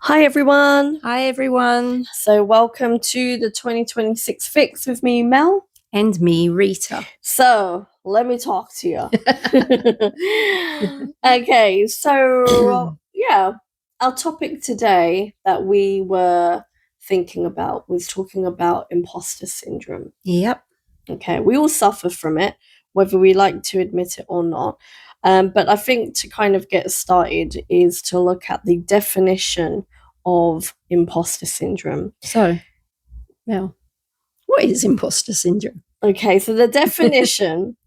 Hi everyone. Hi everyone. So welcome to the 2026 Fix with me, Mel. And me, Rita. So let me talk to you. Okay, so yeah, our topic today that we were thinking about was talking about imposter syndrome. Yep. Okay, we all suffer from it, whether we like to admit it or not. But I think to kind of get started is to look at the definition of imposter syndrome. So, Mel, what is imposter syndrome? Okay, so the definition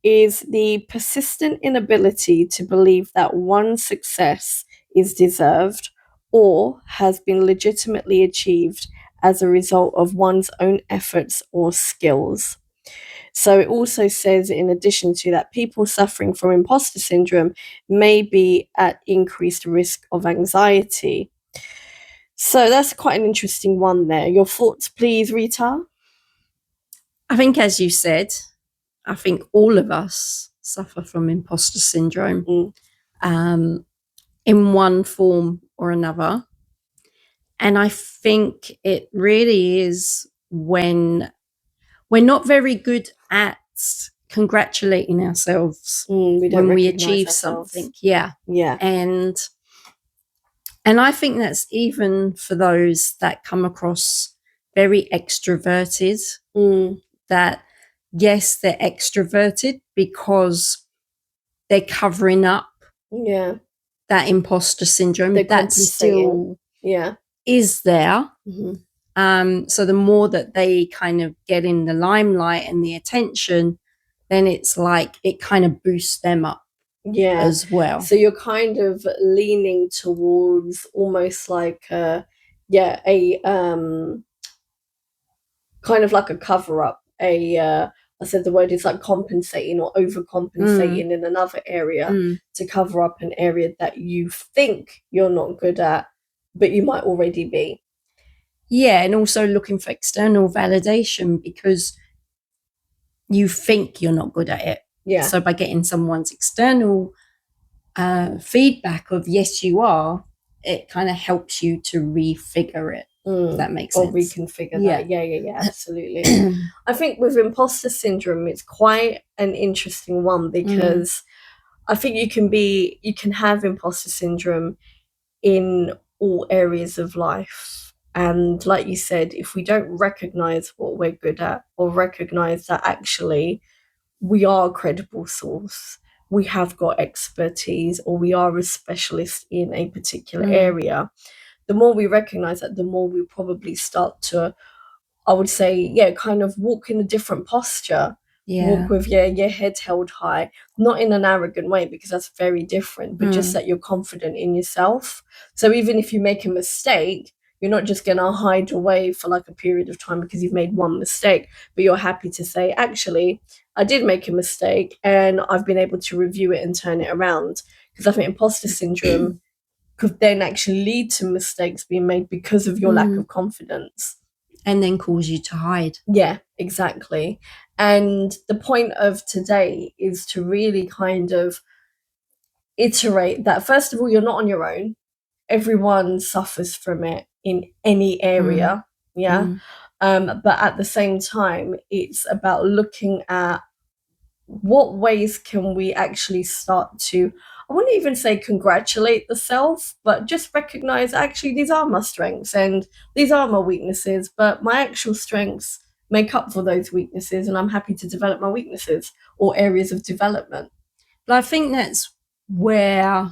is the persistent inability to believe that one's success is deserved or has been legitimately achieved as a result of one's own efforts or skills. So it also says, in addition to that, people suffering from imposter syndrome may be at increased risk of anxiety. So that's quite an interesting one there. Your thoughts, please, Rita? I think, as you said, I think all of us suffer from imposter syndrome in one form or another. And I think it really is when we're not very good at congratulating ourselves when we achieve something. Yeah. And I think that's even for those that come across very extroverted, that yes, they're extroverted because they're covering up that imposter syndrome that still is there. So the more that they kind of get in the limelight and the attention, then it's like it kind of boosts them up as well. So you're kind of leaning towards almost like a kind of like a cover up. I said the word is like compensating or overcompensating in another area to cover up an area that you think you're not good at, but you might already be. Yeah, and also looking for external validation because you think you're not good at it. Yeah. So by getting someone's external feedback of yes, you are, it kind of helps you to refigure it. If that makes sense. Or reconfigure that. Yeah, absolutely. I think with imposter syndrome, it's quite an interesting one because I think you can have imposter syndrome in all areas of life. And like you said, if we don't recognize what we're good at or recognize that actually we are a credible source, we have got expertise, or we are a specialist in a particular area, the more we recognize that, the more we probably start to, I would say, kind of walk in a different posture. Walk with your head held high, not in an arrogant way, because that's very different, but just that you're confident in yourself. So even if you make a mistake, you're not just going to hide away for like a period of time because you've made one mistake, but you're happy to say, actually, I did make a mistake and I've been able to review it and turn it around. Because I think imposter syndrome could then actually lead to mistakes being made because of your lack of confidence. And then cause you to hide. Yeah, exactly. And the point of today is to really kind of iterate that, first of all, you're not on your own. Everyone suffers from it in any area. But at the same time, it's about looking at what ways can we actually start to, I wouldn't even say congratulate the self, but just recognize actually these are my strengths and these are my weaknesses, but my actual strengths make up for those weaknesses, and I'm happy to develop my weaknesses or areas of development. But I think that's where,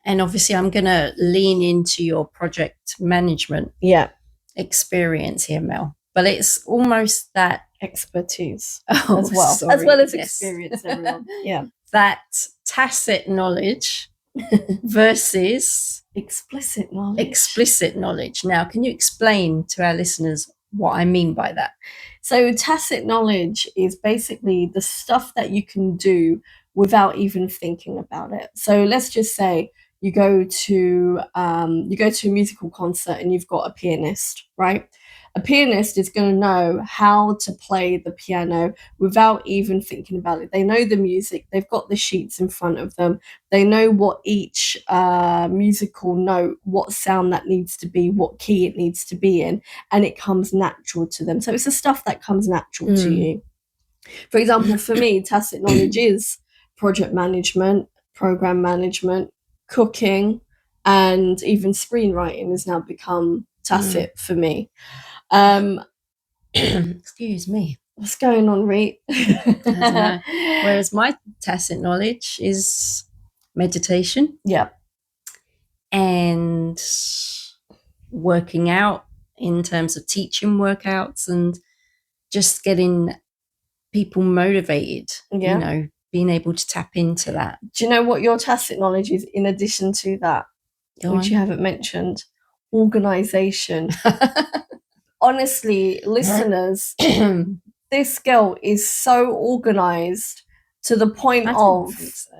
and obviously I'm going to lean into your project management experience here, Mel, but it's almost that expertise as well as experience, everyone. That tacit knowledge versus explicit knowledge. Now, can you explain to our listeners what I mean by that? So tacit knowledge is basically the stuff that you can do without even thinking about it. So let's just say you go to a musical concert and you've got a pianist, right? A pianist is going to know how to play the piano without even thinking about it. They know the music. They've got the sheets in front of them. They know what each musical note, what sound that needs to be, what key it needs to be in, and it comes natural to them. So it's the stuff that comes natural to you. For example, for me, tacit knowledge is project management, program management, cooking, and even screenwriting has now become tacit for me. Excuse me. What's going on, Reet? I don't know. Whereas my tacit knowledge is meditation. Yeah. And working out in terms of teaching workouts and just getting people motivated, you know, being able to tap into that. Do you know what your tacit knowledge is in addition to that, which you haven't mentioned? Organization. Honestly, listeners, this girl is so organized to the point of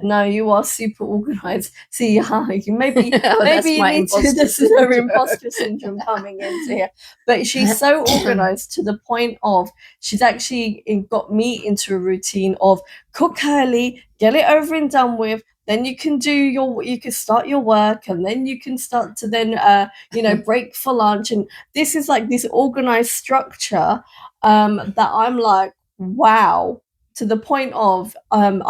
no, you are super organized. See, you maybe you need to. This is her imposter syndrome coming into here. But she's so organized to the point of she's actually got me into a routine of cook early, get it over and done with. Then you can you can start your work, and then you can start to then break for lunch. And this is like this organized structure that I'm like, wow. To the point of I'm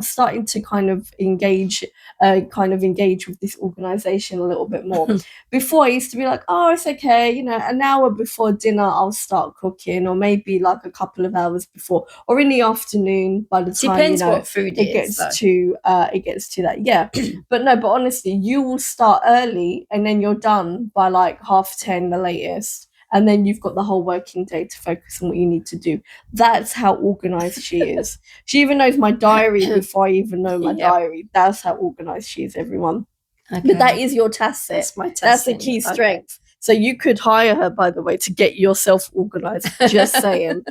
starting to kind of engage with this organization a little bit more. Before I used to be like, oh, it's okay, an hour before dinner I'll start cooking, or maybe like a couple of hours before, or in the afternoon by the time depends what food it gets to that. Yeah. but honestly, you will start early and then you're done by like 10:30 the latest. And then you've got the whole working day to focus on what you need to do. That's how organized she is. She even knows my diary before I even know my diary. That's how organized she is, everyone. Okay. But that is your tacit. That's my tacit. That's the key strength. Okay. So you could hire her, by the way, to get yourself organized. Just saying.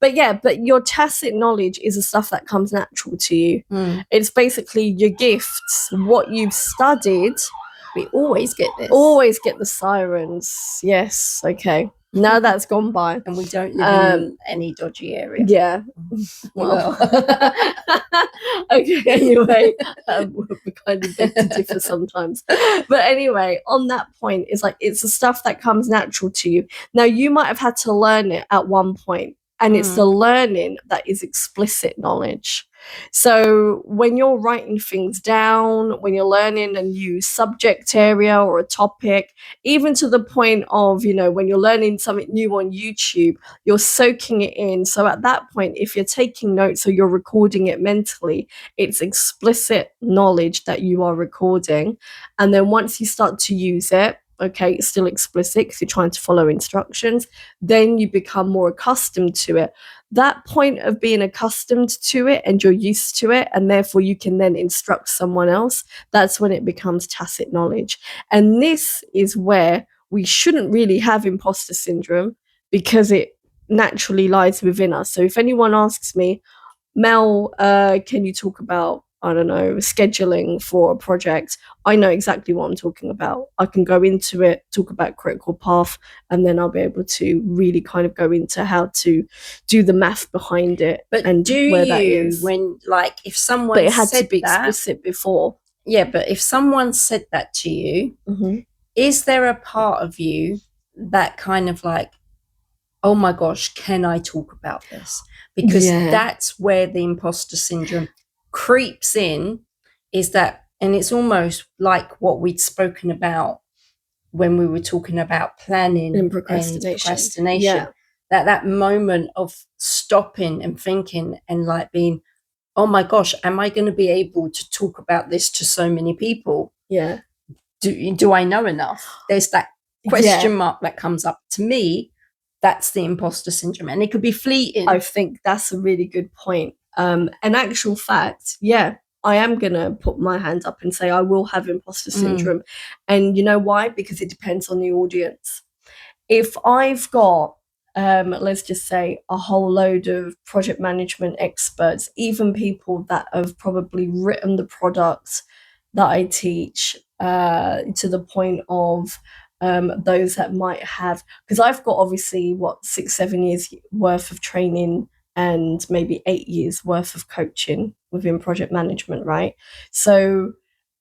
But your tacit knowledge is the stuff that comes natural to you. It's basically your gifts, what you've studied. We always get this. Always get the sirens. Yes. Okay. Now that's gone by. And we don't live in any dodgy area. Yeah. Well. Okay. Anyway, we kind of beg to differ sometimes. But anyway, on that point, it's the stuff that comes natural to you. Now, you might have had to learn it at one point, and it's the learning that is explicit knowledge. So when you're writing things down, when you're learning a new subject area or a topic, even to the point of, when you're learning something new on YouTube, you're soaking it in. So at that point, if you're taking notes or you're recording it mentally, it's explicit knowledge that you are recording. And then once you start to use it, okay, it's still explicit because you're trying to follow instructions, then you become more accustomed to it. That point of being accustomed to it and you're used to it, and therefore you can then instruct someone else, that's when it becomes tacit knowledge. And this is where we shouldn't really have imposter syndrome, because it naturally lies within us. So if anyone asks me, Mel, can you talk about, I don't know, scheduling for a project? I know exactly what I'm talking about. I can go into it, talk about critical path, and then I'll be able to really kind of go into how to do the math behind it. But and do where you, that is. when, like, if someone But it had said to be that, explicit before. Yeah, but if someone said that to you, is there a part of you that kind of like, oh my gosh, can I talk about this? Because that's where the imposter syndrome creeps in, is that, and it's almost like what we'd spoken about when we were talking about planning and procrastination. That moment of stopping and thinking and like being, oh my gosh, am I going to be able to talk about this to so many people? Yeah. Do I know enough? There's that question mark that comes up. To me, that's the imposter syndrome, and it could be fleeting. I think that's a really good point. An actual fact, I am going to put my hand up and say I will have imposter syndrome. And you know why? Because it depends on the audience. If I've got, let's just say, a whole load of project management experts, even people that have probably written the products that I teach, to the point of those that might have, because I've got obviously 6-7 years worth of training and maybe 8 years worth of coaching within project management, right? So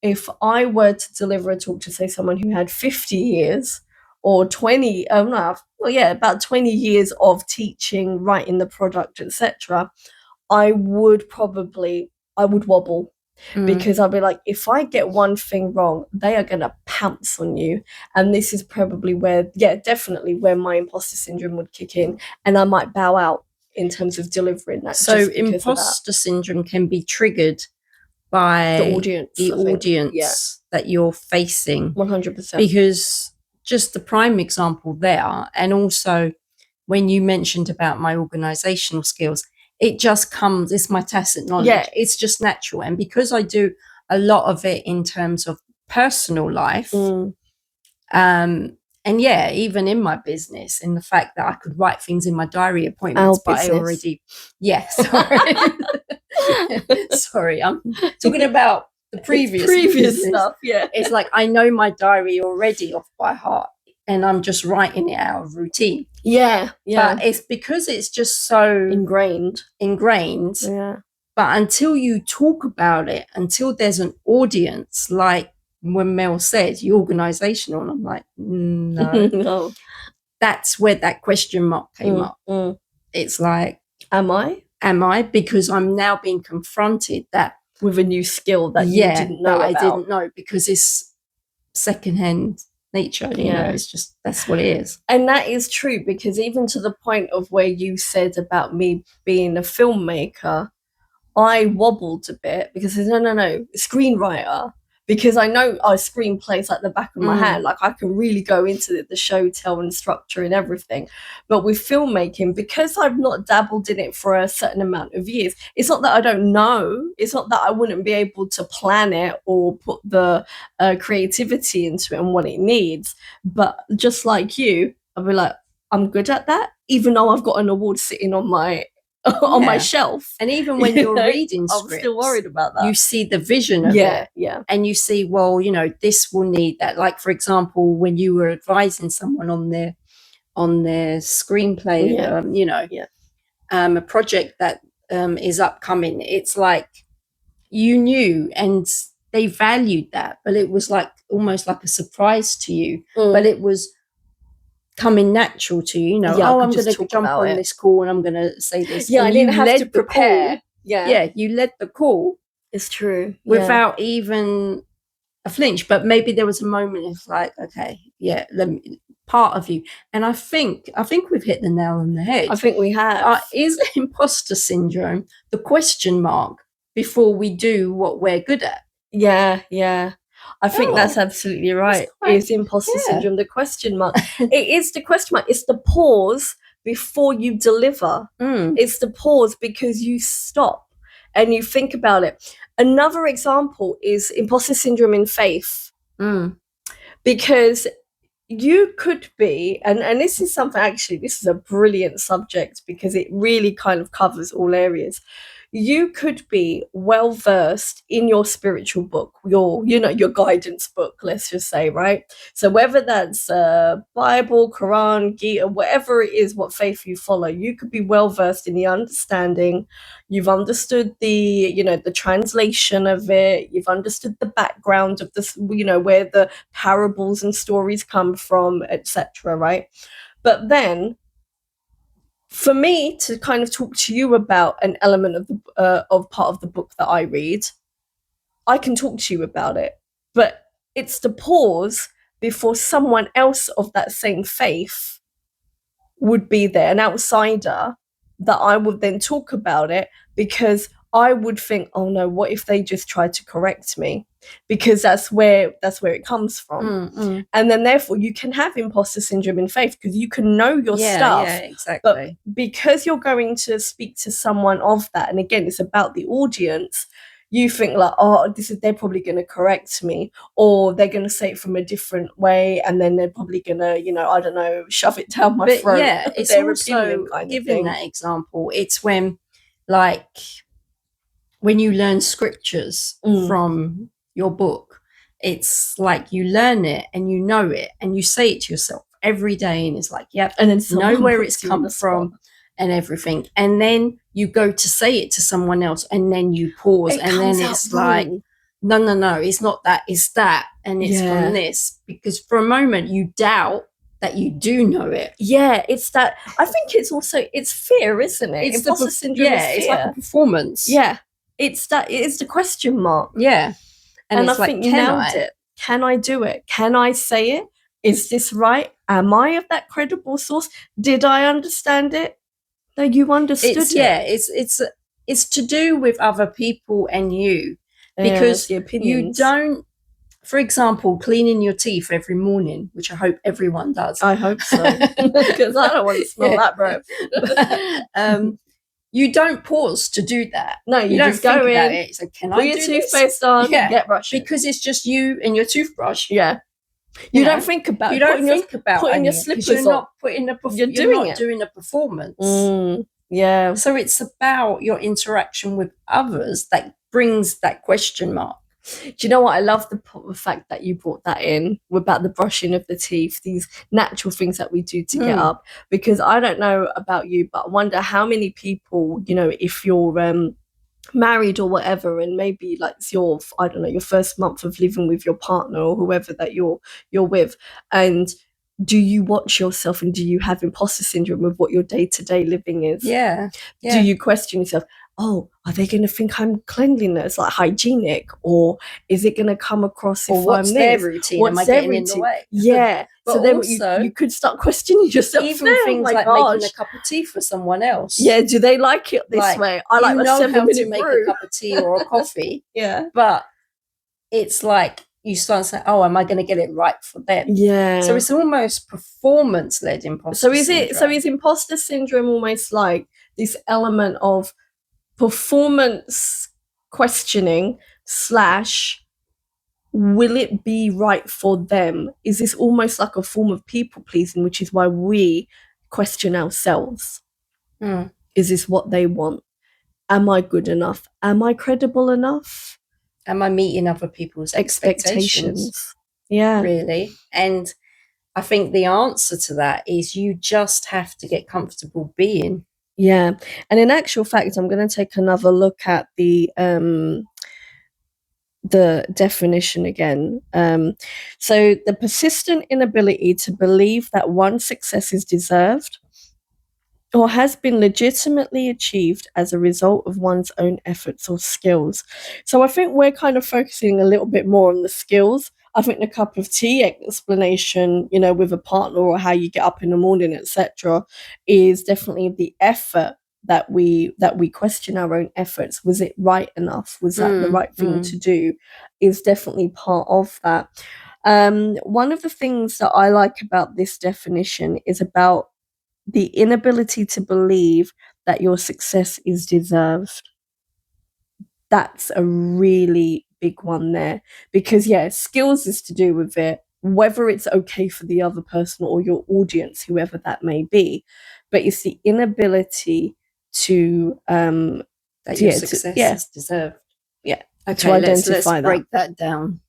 if I were to deliver a talk to, say, someone who had 50 years or 20, about 20 years of teaching, writing the product, etc., I would wobble, because I'll be like, if I get one thing wrong, they are going to pounce on you. And this is probably definitely where my imposter syndrome would kick in, and I might bow out in terms of delivering that. So imposter syndrome can be triggered by the audience that you're facing. 100%. Because just the prime example there, and also when you mentioned about my organizational skills, it just comes, it's my tacit knowledge. Yeah. It's just natural. And because I do a lot of it in terms of personal life, and yeah, even in my business, in the fact that I could write things in my diary appointments, I already, sorry, I'm talking about the previous stuff. Yeah, it's like I know my diary already off by heart, and I'm just writing it out of routine. Yeah. But it's because it's just so ingrained. Yeah. But until you talk about it, until there's an audience, like when Mel says you're organizational, and I'm like, no. No. That's where that question mark came up. It's like, am I? Because I'm now being confronted that with a new skill that you didn't know about. I didn't know, because it's secondhand nature, you know, it's just, that's what it is. And that is true, because even to the point of where you said about me being a filmmaker, I wobbled a bit because I said, no, screenwriter, because I know our screenplays like the back of my hand. Like I can really go into the show, tell, and structure and everything. But with filmmaking, because I've not dabbled in it for a certain amount of years, it's not that I don't know. It's not that I wouldn't be able to plan it or put the creativity into it and what it needs. But just like you, I'll be like, I'm good at that, even though I've got an award sitting on my my shelf. And even when you're reading scripts, I'm still worried about that. You see the vision of it. Yeah. And you see, well, you know, this will need that. Like, for example, when you were advising someone on their screenplay, a project that is upcoming, it's like you knew and they valued that, but it was like almost like a surprise to you. But it was coming natural to you, I'm going to jump on this call and I'm going to say this. Yeah, and I didn't have to prepare. Yeah, you led the call. It's true. Without even a flinch. But maybe there was a moment of like, okay, part of you. And I think we've hit the nail on the head. I think we have. Is imposter syndrome the question mark before we do what we're good at? Yeah. I think that's absolutely right. Is imposter syndrome the question mark? It is the question mark. It's the pause before you deliver. It's the pause because you stop and you think about it. Another example is imposter syndrome in faith. Because you could be, and this is something, actually, this is a brilliant subject because it really kind of covers all areas. You could be well versed in your spiritual book, your guidance book, let's just say, right? So whether that's Bible, Quran, Gita, whatever it is, what faith you follow, you could be well versed in the understanding. You've understood the translation of it. You've understood the background of this, where the parables and stories come from, etc. Right? But then, for me to kind of talk to you about an element of part of the book that I read, I can talk to you about it, but it's the pause before someone else of that same faith would be there, an outsider, that I would then talk about it, because I would think, oh no, what if they just tried to correct me? Because that's where it comes from. And then therefore you can have imposter syndrome in faith, because you can know your stuff. Yeah, exactly. But because you're going to speak to someone of that, and again, it's about the audience, you think like, oh, they're probably going to correct me, or they're going to say it from a different way, and then they're probably going to, I don't know, shove it down my throat. Yeah, it's also, given that example, it's when, like, when you learn scriptures from your book, it's like you learn it and you know it and you say it to yourself every day, and it's like, yep, and then know where it's come from and everything. And then you go to say it to someone else, and then you pause, and then it's like, no, it's not that, it's that, and it's from this, because for a moment you doubt that you do know it. Yeah, it's that. I think it's also, it's fear, isn't it? It's Imposter syndrome is fear. It's like a performance. Yeah, it's that. It's the question mark. Yeah, and I think you nailed it. Can I do it? Can I say it? Is this right? Am I of that credible source? Did I understand it? No, you understood it. Yeah, it's to do with other people and you, because you don't, for example, cleaning your teeth every morning, which I hope everyone does. I hope so, because I don't want to smell that breath. But, you don't pause to do that. No, you don't just go think in, about it. So can put I your do toothpaste on, get brushing. Because it's just you and your toothbrush. Yeah. You don't think about it. You don't think about putting your slippers you're on. not putting doing a performance. Yeah. So it's about your interaction with others that brings that question mark. Do you know what? I love the fact that you brought that in about the brushing of the teeth, these natural things that we do to get up. Because I don't know about you, but I wonder how many people, you know, if you're married or whatever, and maybe like it's your, I don't know, your first month of living with your partner or whoever that you're with, and do you watch yourself and do you have imposter syndrome with what your day-to-day living is? Yeah. Do you question yourself? Oh, are they going to think I'm cleanliness, like hygienic, or is it going to come across if what's I'm their this? routine? What's their routine? In the way? Yeah. But so then also, you could start questioning yourself. Even things like making a cup of tea for someone else. Yeah, do they like it this way? I like a 7-minute brew. Make a cup of tea or a coffee. Yeah. But it's like you start saying, oh, am I going to get it right for them? Yeah. So it's almost performance-led imposter syndrome. So is imposter syndrome almost like this element of performance questioning / will it be right for them? Is this almost like a form of people pleasing, which is why we question ourselves? Is this what they want? Am I good enough? Am I credible enough? Am I meeting other people's expectations? Yeah. Really? And I think the answer to that is you just have to get comfortable being. Yeah. And in actual fact, I'm going to take another look at the definition again. So the persistent inability to believe that one's success is deserved or has been legitimately achieved as a result of one's own efforts or skills. So I think we're kind of focusing a little bit more on the skills. I think the cup of tea explanation, you know, with a partner or how you get up in the morning, etc., is definitely the effort that we question our own efforts. Was it right enough? Was that the right thing to do? Is definitely part of that. One of the things that I like about this definition is about the inability to believe that your success is deserved. That's a really big one there, because skills is to do with it, whether it's okay for the other person or your audience, whoever that may be, but it's the inability to that your success is deserved. Yeah. Okay, to identify let's break that down.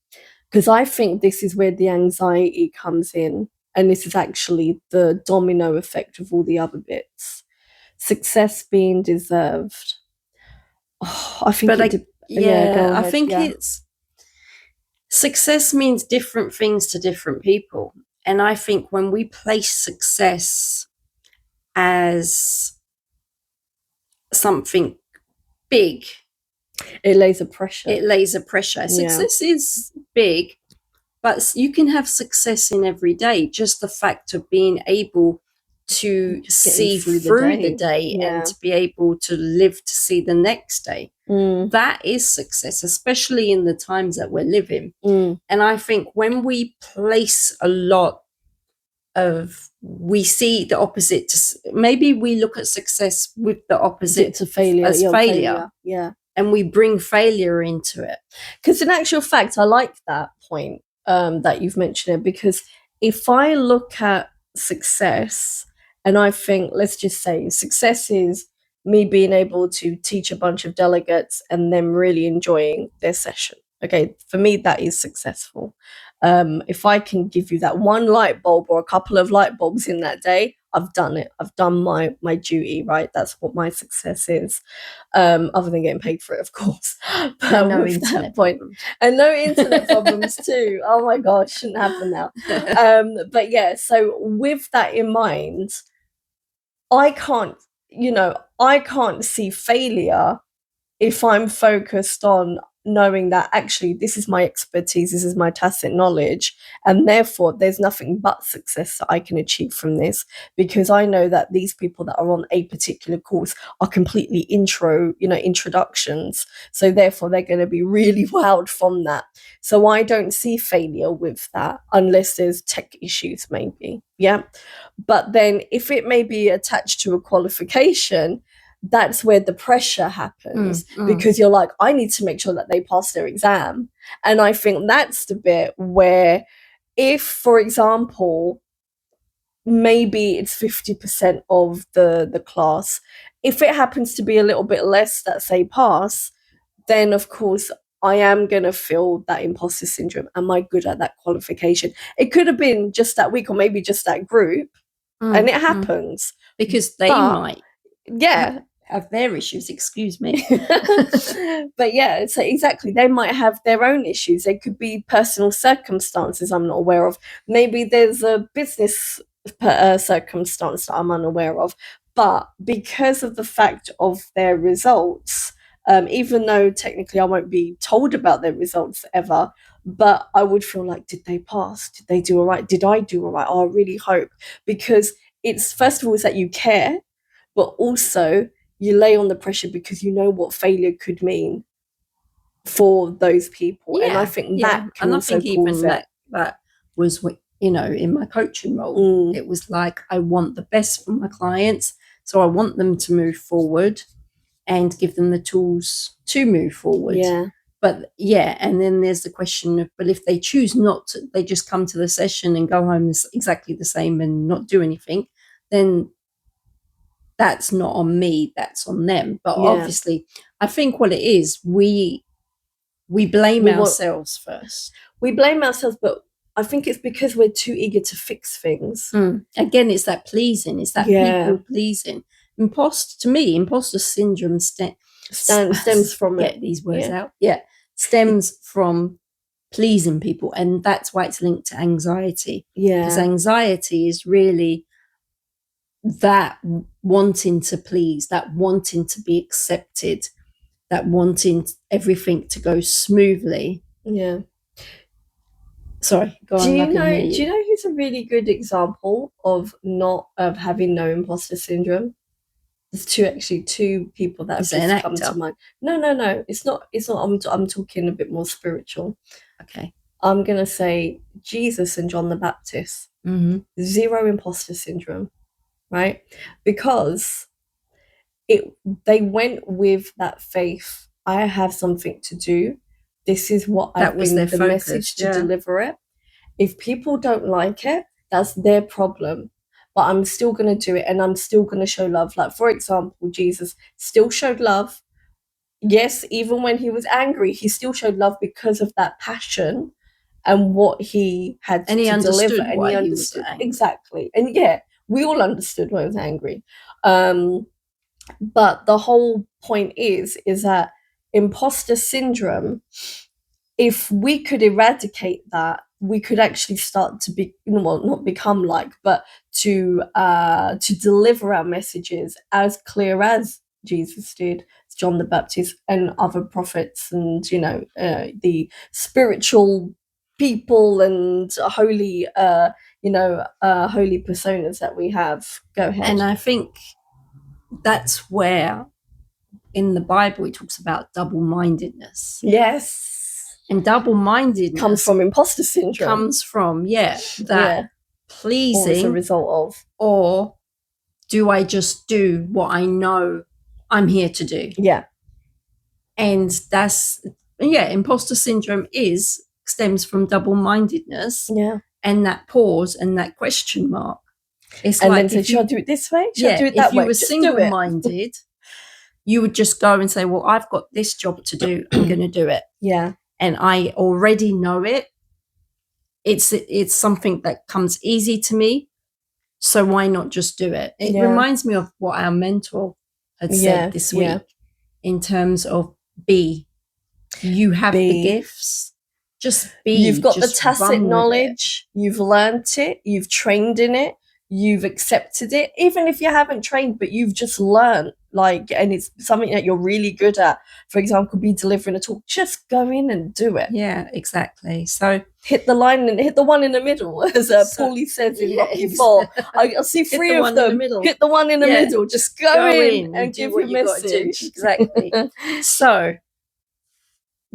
Because I think this is where the anxiety comes in, and this is actually the domino effect of all the other bits. Success being deserved. Oh, I think I think it's success means different things to different people. And I think when we place success as something big, it lays a pressure. Success is big, but you can have success in every day. Just the fact of being able to see through the day and to be able to live to see the next day. That is success, especially in the times that we're living. And I think when we place a lot of, we see the opposite to, maybe we look at success with the opposite to failure as failure. Yeah. And we bring failure into it. Because in actual fact, I like that point that you've mentioned it, because if I look at success and I think, let's just say success is me being able to teach a bunch of delegates and them really enjoying their session. Okay, for me, that is successful. If I can give you that one light bulb or a couple of light bulbs in that day, I've done it. I've done my duty, right? That's what my success is. Other than getting paid for it, of course. But And no with internet that point, problems. and no internet problems too. Oh my God, shouldn't happen now. But yeah, so with that in mind, I can't, I can't see failure if I'm focused on knowing that actually this is my expertise, this is my tacit knowledge, and therefore there's nothing but success that I can achieve from this, because I know that these people that are on a particular course are completely introductions. So therefore they're going to be really wowed from that. So I don't see failure with that unless there's tech issues, maybe. Yeah. But then if it may be attached to a qualification, that's where the pressure happens, because you're like, I need to make sure that they pass their exam. And I think that's the bit where, if, for example, maybe it's 50% of the class, if it happens to be a little bit less that say pass, then of course I am going to feel that imposter syndrome. Am I good at that qualification? It could have been just that week or maybe just that group, and it happens. Because they might have their issues, excuse me. But yeah, so exactly, they might have their own issues. They could be personal circumstances I'm not aware of. Maybe there's a business circumstance that I'm unaware of. But because of the fact of their results, even though technically I won't be told about their results ever, but I would feel like, did they pass? Did they do all right? Did I do all right? Oh, I really hope. Because it's, first of all, is that you care, but also you lay on the pressure because you know what failure could mean for those people. And I think that can also cause it. That was what, in my coaching role, it was like, I want the best for my clients. So I want them to move forward and give them the tools to move forward. Yeah. But yeah, and then there's the question of, but if they choose not to, they just come to the session and go home exactly the same and not do anything, then that's not on me, that's on them. But obviously, I think what it is, we blame ourselves first. We blame ourselves, but I think it's because we're too eager to fix things. Again, it's that pleasing, it's that people pleasing. Imposter syndrome stems from get these words out. Yeah, stems from pleasing people, and that's why it's linked to anxiety. Yeah, because anxiety is really that wanting to please, that wanting to be accepted, that wanting everything to go smoothly. Yeah. Sorry, go on. Do you know who's a really good example of not having no imposter syndrome? There's two people that have just come to mind. No, it's not. I'm talking a bit more spiritual. Okay. I'm gonna say Jesus and John the Baptist. Zero imposter syndrome, right? Because they went with that faith. I have something to do. This is what I've been the message to deliver it. If people don't like it, that's their problem. But I'm still going to do it, and I'm still going to show love. Like, for example, Jesus still showed love. Yes, even when he was angry, he still showed love because of that passion and what he had to deliver. And he understood exactly. And yeah, we all understood why he was angry. But the whole point is that imposter syndrome, if we could eradicate that, we could actually start to be, not become like, but to deliver our messages as clear as Jesus did, John the Baptist, and other prophets, and the spiritual people and holy holy personas that we have. Go ahead. And I think that's where in the Bible it talks about double-mindedness. Yes. And double-mindedness comes from imposter syndrome. Comes from that pleasing, or as a result of, or do I just do what I know I'm here to do? Yeah. And that's imposter syndrome stems from double-mindedness. Yeah. And that pause and that question mark. It's and like, then should I do it this way? Should I do it that way? If you were single-minded, you would just go and say, well, I've got this job to do. I'm going to do it. Yeah. and I already know it, it's something that comes easy to me. So why not just do it? It reminds me of what our mentor had said this week in terms of you have the gifts. Just be. You've got the tacit knowledge. You've learnt it. You've trained in it. You've accepted it. Even if you haven't trained, but you've just learned, and it's something that you're really good at. For example, be delivering a talk. Just go in and do it. Yeah, exactly. So hit the line and hit the one in the middle, as Paulie says in Rocky 4. I see 3 of them. Hit the one in the middle. Just go in and give your message. Exactly. So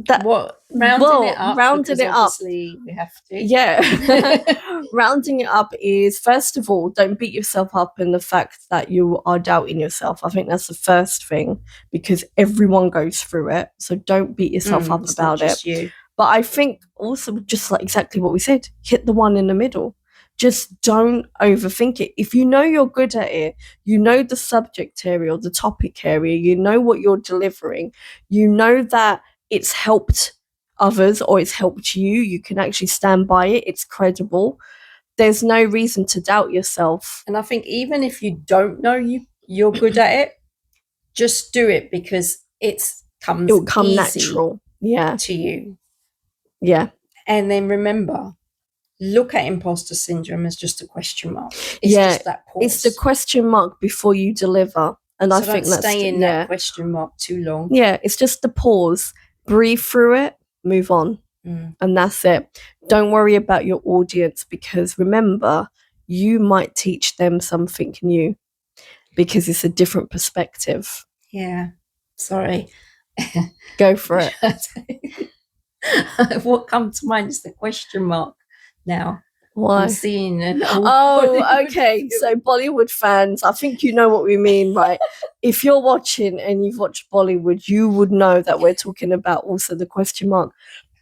rounding it up, obviously we have to. Rounding it up is, first of all, don't beat yourself up in the fact that you are doubting yourself. I think that's the first thing, because everyone goes through it, so don't beat yourself up about it. You. But I think also, just like exactly what we said, hit the one in the middle. Just don't overthink it. If you know you're good at it, you know the subject area or the topic area, you know what you're delivering, you know that it's helped others or it's helped you can actually stand by it, it's credible, there's no reason to doubt yourself. And I think even if you don't know you're good at it, just do it, because it'll come natural to you. And then remember, look at imposter syndrome as just a question mark. It's just that pause. It's the question mark before you deliver. And I think that's stay in that question mark too long. It's just the pause. Breathe through it, move on. And that's it. Don't worry about your audience, because remember, you might teach them something new, because it's a different perspective. Sorry. Go for it. What comes to mind is the question mark now. Why? I'm seeing an okay. So Bollywood fans, I think you know what we mean, right? If you're watching and you've watched Bollywood, you would know that we're talking about also the question mark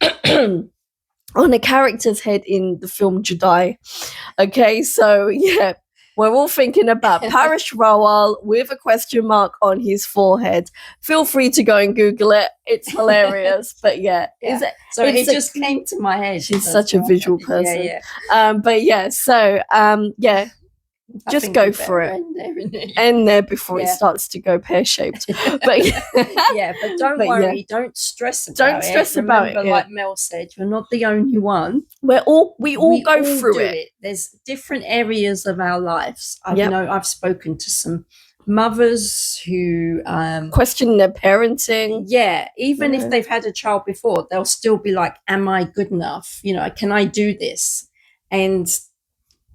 on a character's head in the film Judai. Okay, so we're all thinking about Paresh Rawal with a question mark on his forehead. Feel free to go and Google it. It's hilarious. But it just came to my head. She's such a visual person. Just go for it. End there before it starts to go pear-shaped. But but don't worry. Don't stress about it. Remember, like Mel said, you're not the only one. We all go through it. There's different areas of our lives. I've spoken to some mothers who question their parenting. Even if they've had a child before, they'll still be like, am I good enough? Can I do this? And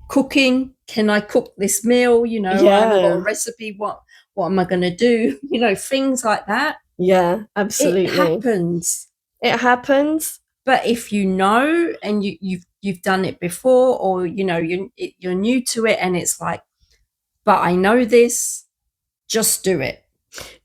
cooking, can I cook this meal? I've got a recipe. What am I going to do? Things like that. Absolutely. It happens. But if you know and you've done it before, or you're new to it, and it's like, but I know this, just do it.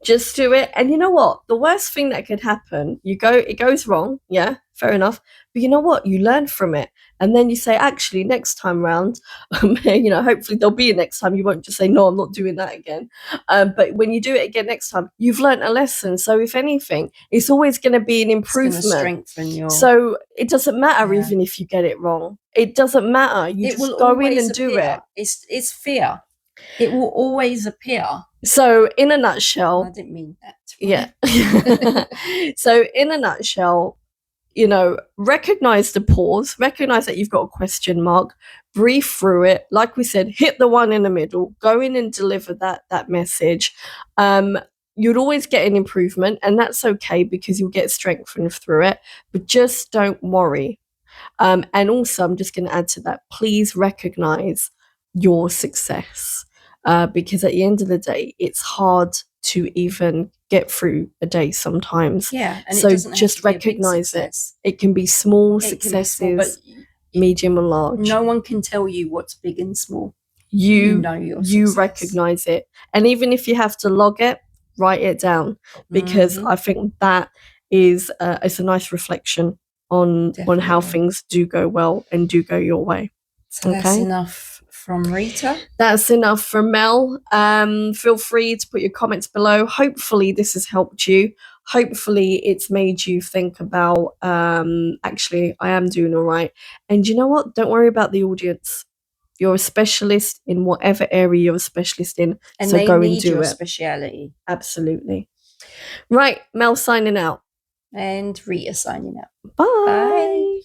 Just do it. And you know what? The worst thing that could happen, it goes wrong. Yeah, fair enough. But you know what? You learn from it. And then you say, actually, next time round, hopefully there'll be a next time. You won't just say, no, I'm not doing that again. But when you do it again next time, you've learned a lesson. So if anything, it's always going to be an improvement. It's going to strengthen your... So it doesn't matter even if you get it wrong. It doesn't matter. You just go in and do it. It's fear. It will always appear. So in a nutshell... I didn't mean that. So in a nutshell, recognize the pause, recognize that you've got a question mark, breathe through it. Like we said, hit the one in the middle, go in and deliver that message. You'd always get an improvement, and that's okay, because you'll get strengthened through it, but just don't worry. And also, I'm just going to add to that, please recognize your success, because at the end of the day, it's hard to even get through a day sometimes. And so just recognize it. It can be small successes, medium and large. No one can tell you what's big and small. You know you recognize it. And even if you have to log it, write it down, because I think that is it's a nice reflection on how things do go well and do go your way. So that's enough from Rita. That's enough from Mel. Feel free to put your comments below. Hopefully this has helped you. Hopefully it's made you think about, actually, I am doing all right. And you know what? Don't worry about the audience. You're a specialist in whatever area you're a specialist in. And so they go need and do your it. speciality. Absolutely. Right. Mel signing out. And Rita signing out. Bye. Bye.